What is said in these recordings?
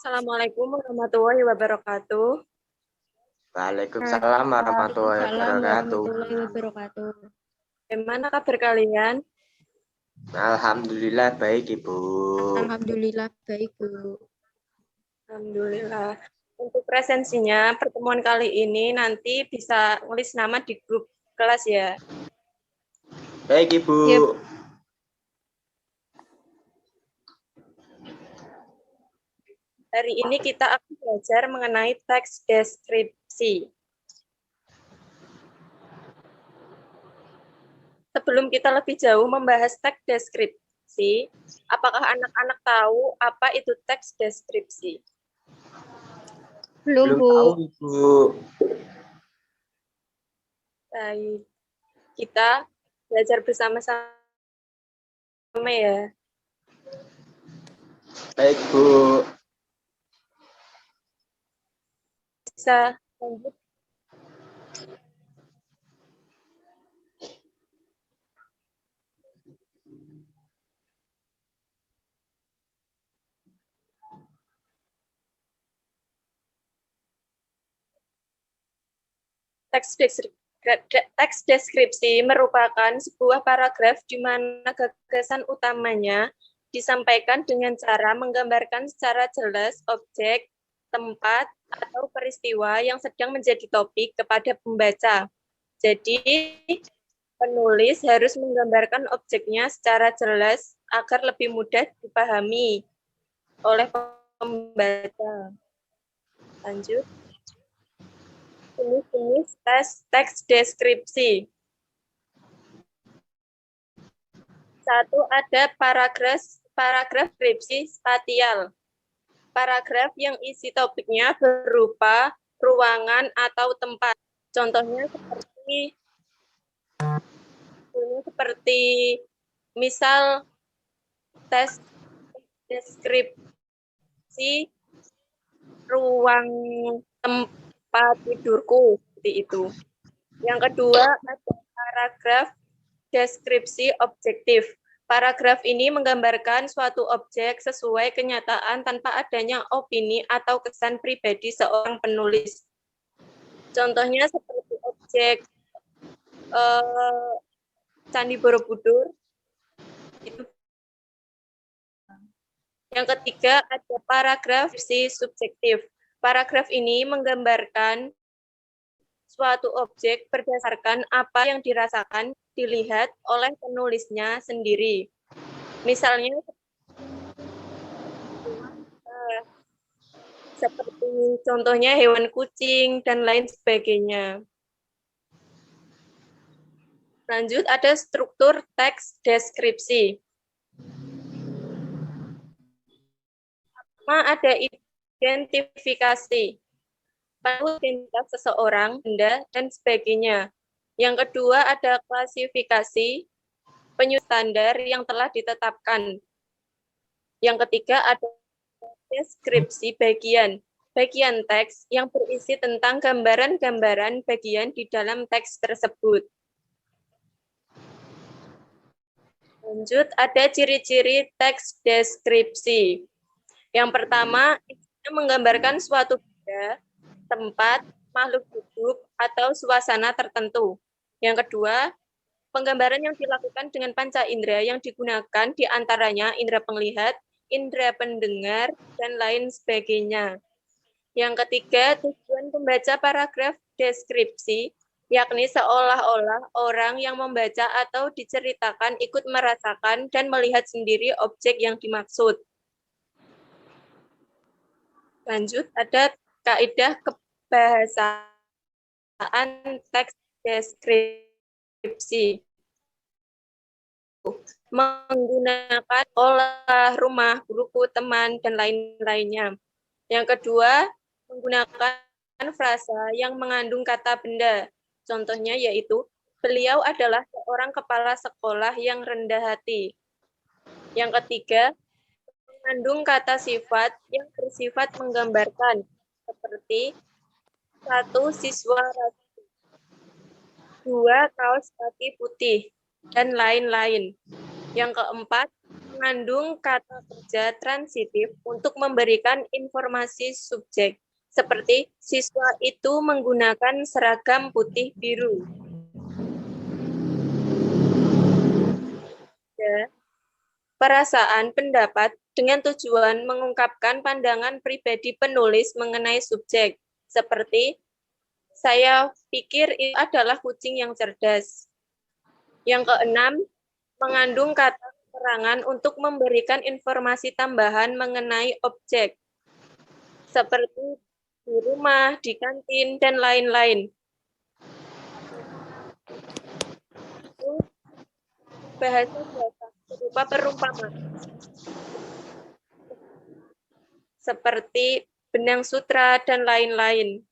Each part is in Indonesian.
Assalamualaikum warahmatullahi wabarakatuh. Waalaikumsalam warahmatullahi wabarakatuh. Bagaimana kabar kalian? Alhamdulillah baik, Ibu. Alhamdulillah baik, Bu. Alhamdulillah. Untuk presensinya, pertemuan kali ini nanti bisa nulis nama di grup kelas ya. Baik, Ibu. Yep. Hari ini kita akan belajar mengenai teks deskripsi. Sebelum kita lebih jauh membahas teks deskripsi, apakah anak-anak tahu apa itu teks deskripsi? Belum, Bu. Tahu, Ibu. Baik, kita belajar bersama-sama ya. Baik, Bu. Bisa lanjut. Teks deskripsi merupakan sebuah paragraf di mana gagasan utamanya disampaikan dengan cara menggambarkan secara jelas objek, tempat, atau peristiwa yang sedang menjadi topik kepada pembaca. Jadi, penulis harus menggambarkan objeknya secara jelas agar lebih mudah dipahami oleh pembaca. Lanjut. Jenis-jenis teks deskripsi. Satu, ada paragraf deskripsi spasial. Paragraf yang isi topiknya berupa ruangan atau tempat. Contohnya seperti misal teks deskripsi ruang tempat tidurku, seperti itu. Yang kedua, ada paragraf deskripsi objektif. Paragraf ini menggambarkan suatu objek sesuai kenyataan tanpa adanya opini atau kesan pribadi seorang penulis. Contohnya seperti objek Candi Borobudur. Yang ketiga, ada paragraf subjektif. Paragraf ini menggambarkan suatu objek berdasarkan apa yang dirasakan, dilihat oleh penulisnya sendiri. Misalnya, seperti contohnya hewan kucing, dan lain sebagainya. Lanjut, ada struktur teks deskripsi. Pertama, ada identifikasi. Identitas seseorang, benda, dan sebagainya. Yang kedua, ada klasifikasi, penyusun standar yang telah ditetapkan. Yang ketiga, ada deskripsi bagian teks yang berisi tentang gambaran-gambaran bagian di dalam teks tersebut. Lanjut, ada ciri-ciri teks deskripsi. Yang pertama, menggambarkan suatu benda, tempat, makhluk hidup, atau suasana tertentu. Yang kedua, penggambaran yang dilakukan dengan panca indera yang digunakan diantaranya indera penglihat, indera pendengar, dan lain sebagainya. Yang ketiga, tujuan pembaca paragraf deskripsi, yakni seolah-olah orang yang membaca atau diceritakan ikut merasakan dan melihat sendiri objek yang dimaksud. Lanjut, ada kaidah kebahasaan teks deskripsi. Menggunakan olah, rumah, buku, teman, dan lain-lainnya. Yang kedua, menggunakan frasa yang mengandung kata benda. Contohnya yaitu, beliau adalah seorang kepala sekolah yang rendah hati. Yang ketiga, mengandung kata sifat yang bersifat menggambarkan, seperti 1. Siswa rapi, 2. Kaos kaki putih, dan lain-lain. Yang keempat, mengandung kata kerja transitif untuk memberikan informasi subjek, seperti siswa itu menggunakan seragam putih biru. Perasaan pendapat dengan tujuan mengungkapkan pandangan pribadi penulis mengenai subjek, seperti saya pikir itu adalah kucing yang cerdas. Yang keenam, mengandung kata keterangan untuk memberikan informasi tambahan mengenai objek, seperti di rumah, di kantin, dan lain-lain. Bahasa berupa perumpamaan, seperti benang sutra, dan lain-lain.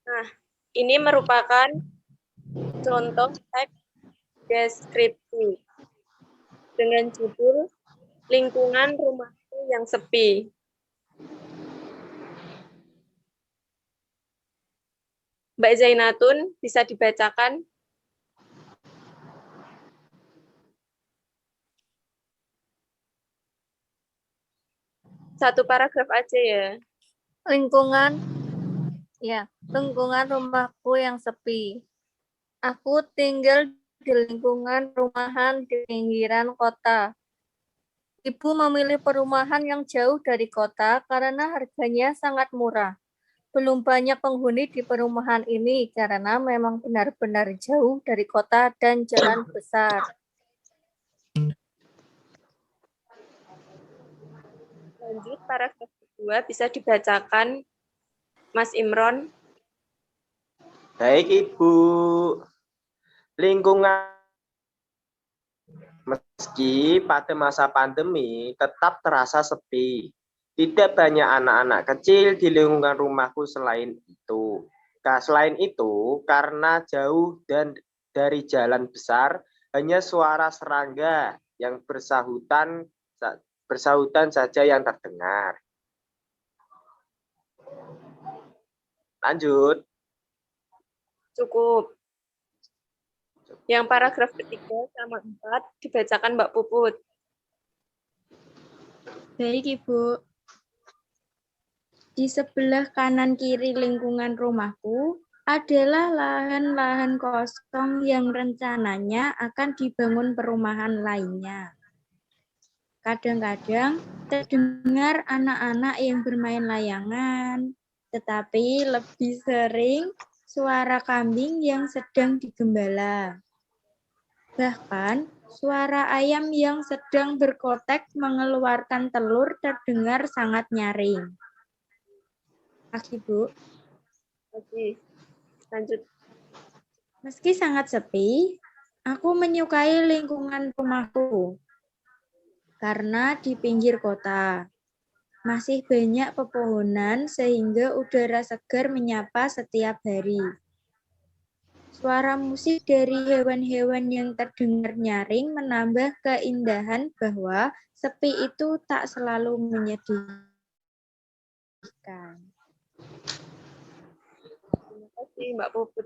Nah, ini merupakan contoh teks deskripsi dengan judul Lingkungan Rumahku yang Sepi. Mbak Zainatun, bisa dibacakan? Satu paragraf aja ya. Lingkungan rumahku yang sepi. Aku tinggal di lingkungan rumahan di pinggiran kota. Ibu memilih perumahan yang jauh dari kota karena harganya sangat murah. Belum banyak penghuni di perumahan ini karena memang benar-benar jauh dari kota dan jalan besar. Lanjut, paragraf kedua bisa dibacakan, Mas Imron. Baik, Ibu. Lingkungan meski pada masa pandemi tetap terasa sepi. Tidak banyak anak-anak kecil di lingkungan rumahku selain itu. Selain itu, karena jauh dan dari jalan besar, hanya suara serangga yang bersahutan saja yang terdengar. Lanjut. Cukup. Yang paragraf ketiga sama 4 dibacakan Mbak Puput. Baik, Ibu. Di sebelah kanan kiri lingkungan rumahku adalah lahan-lahan kosong yang rencananya akan dibangun perumahan lainnya. Kadang-kadang terdengar anak-anak yang bermain layangan, tetapi lebih sering suara kambing yang sedang digembala. Bahkan, suara ayam yang sedang berkotek mengeluarkan telur terdengar sangat nyaring. Makasih, Bu. Oke, lanjut. Meski sangat sepi, aku menyukai lingkungan rumahku. Karena di pinggir kota, masih banyak pepohonan sehingga udara segar menyapa setiap hari. Suara musik dari hewan-hewan yang terdengar nyaring menambah keindahan bahwa sepi itu tak selalu menyedihkan. Terima kasih, Mbak Puput.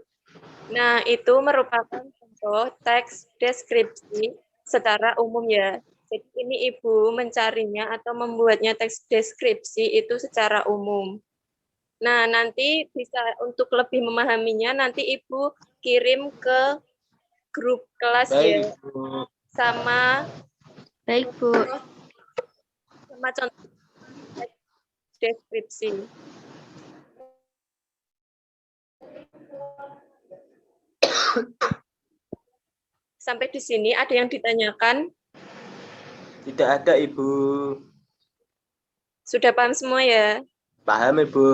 Nah, itu merupakan contoh teks deskripsi secara umum ya. Jadi ini Ibu mencarinya atau membuatnya teks deskripsi itu secara umum. Nah, nanti bisa untuk lebih memahaminya, nanti Ibu kirim ke grup kelas ya. Baik, Ibu. Sama Baik, Bu. sama contoh teks deskripsi. Sampai di sini ada yang ditanyakan? Tidak ada, Ibu. Sudah paham semua ya? Paham, Ibu.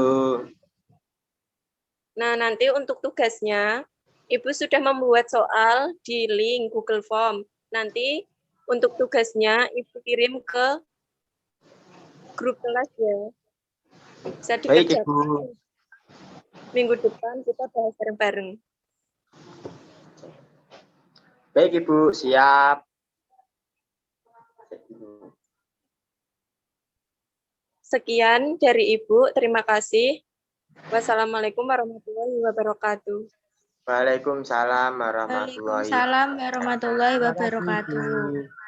Nah, nanti untuk tugasnya, Ibu sudah membuat soal di link Google Form. Nanti untuk tugasnya, Ibu kirim ke grup kelas ya. Bisa Baik, dikerjakan. Ibu. Minggu depan kita bahas bareng-bareng. Baik, Ibu. Siap. Sekian dari Ibu. Terima kasih. Wassalamualaikum warahmatullahi wabarakatuh. Waalaikumsalam warahmatullahi Waalaikumsalam warahmatullahi wabarakatuh.